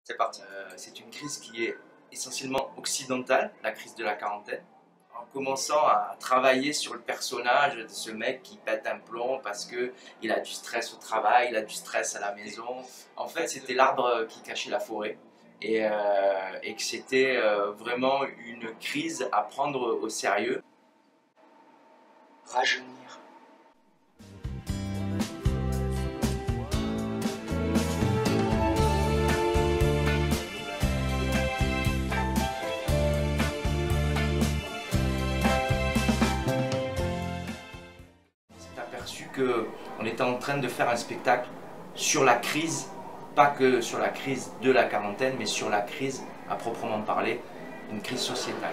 C'est parti. C'est une crise qui est essentiellement occidentale, la crise de la quarantaine. En commençant à travailler sur le personnage de ce mec qui pète un plomb parce qu'il a du stress au travail, il a du stress à la maison. En fait, c'était l'arbre qui cachait la forêt et que c'était vraiment une crise à prendre au sérieux. Rajeunir. Aperçu qu'on était en train de faire un spectacle sur la crise, pas que sur la crise de la quarantaine, mais sur la crise à proprement parler, une crise sociétale.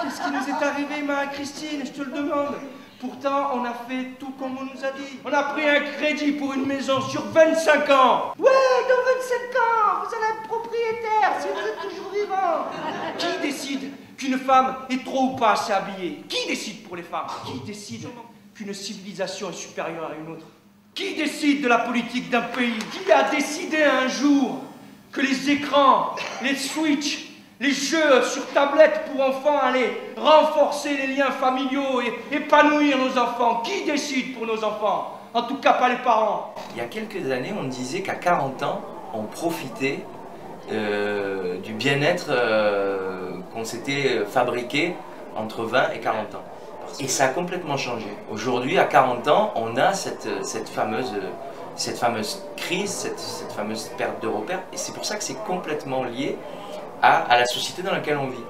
Qu'est-ce qui nous est arrivé, Marie-Christine? Je te le demande. Pourtant, on a fait tout comme on nous a dit. On a pris un crédit pour une maison sur 25 ans. Ouais, dans 25 ans, vous allez être propriétaire si vous êtes toujours vivant. Qui décide qu'une femme est trop ou pas assez habillée? Qui décide pour les femmes? Qui décide qu'une civilisation est supérieure à une autre? Qui décide de la politique d'un pays? Qui a décidé un jour que les écrans, les switches, les jeux sur tablette pour enfants allaient renforcer les liens familiaux et épanouir nos enfants? Qui décide pour nos enfants? En tout cas pas les parents. Il y a quelques années, on disait qu'à 40 ans, on profitait du bien-être qu'on s'était fabriqué entre 20 et 40 ans. Et ça a complètement changé. Aujourd'hui, à 40 ans, on a cette fameuse crise, cette fameuse perte de repères. Et c'est pour ça que c'est complètement lié à la société dans laquelle on vit.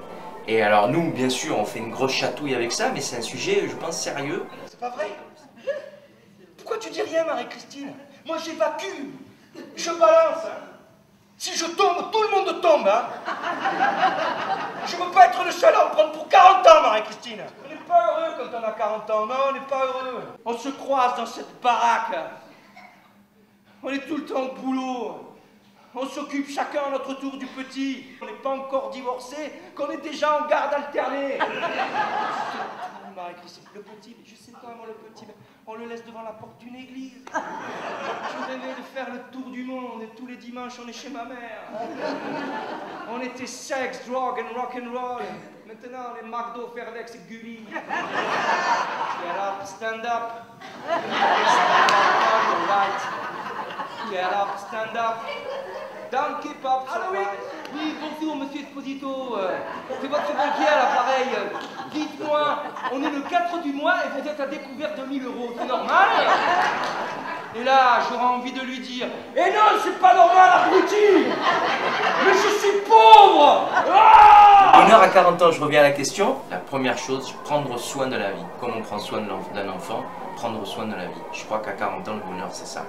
Et alors nous, bien sûr, on fait une grosse chatouille avec ça, mais c'est un sujet, je pense, sérieux. C'est pas vrai? Pourquoi tu dis rien, Marie-Christine? Moi, j'évacue. Je balance. Hein. Si je tombe, tout le monde tombe. Hein. Je veux pas être le seul à en prendre pour 40 ans, Marie-Christine. On n'est pas heureux quand on a 40 ans. Non, on n'est pas heureux. On se croise dans cette baraque. On est tout le temps au boulot. On s'occupe chacun à notre tour du petit. On n'est pas encore divorcé, qu'on est déjà en garde alternée. Marie-Christine, le petit, je sais pas moi, le petit, on le laisse devant la porte d'une église. Je rêvais de faire le tour du monde et tous les dimanches on est chez ma mère. On était sexe, drug and rock'n'roll. Maintenant on est McDo, Fairvex et Gulli. Get up, stand up. Get up, stand up. Don't keep up. Ah oui. Oui, bonjour Monsieur Esposito. C'est votre banquier à l'appareil. Dites-moi, on est le 4 du mois et vous êtes à découvert de 1000 €. C'est normal? Et là, j'aurais envie de lui dire: eh non, c'est pas normal, abruti! Mais je suis pauvre! Ah! Bonheur à 40 ans, je reviens à la question. La première chose, prendre soin de la vie. Comme on prend soin d'un enfant, prendre soin de la vie. Je crois qu'à 40 ans, le bonheur, c'est ça.